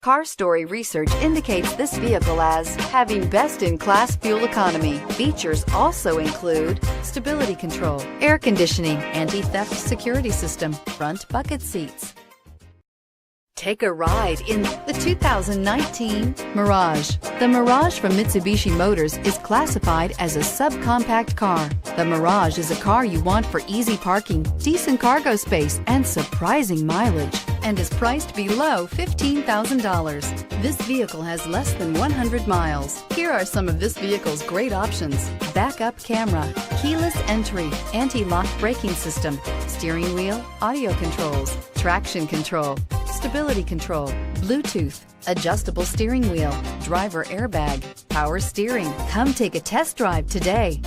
Car Story research indicates this vehicle as having best-in-class fuel economy. Features also include stability control, air conditioning, anti-theft security system, front bucket seats. Take a ride in the 2019 Mirage. The Mirage from Mitsubishi Motors is classified as a subcompact car. The Mirage is a car you want for easy parking, decent cargo space, and surprising mileage, and is priced below $15,000. This vehicle has less than 100 miles. Here are some of this vehicle's great options: backup camera, keyless entry, anti-lock braking system, steering wheel audio controls, traction control, stability control, Bluetooth, adjustable steering wheel, driver airbag, power steering. Come take a test drive today.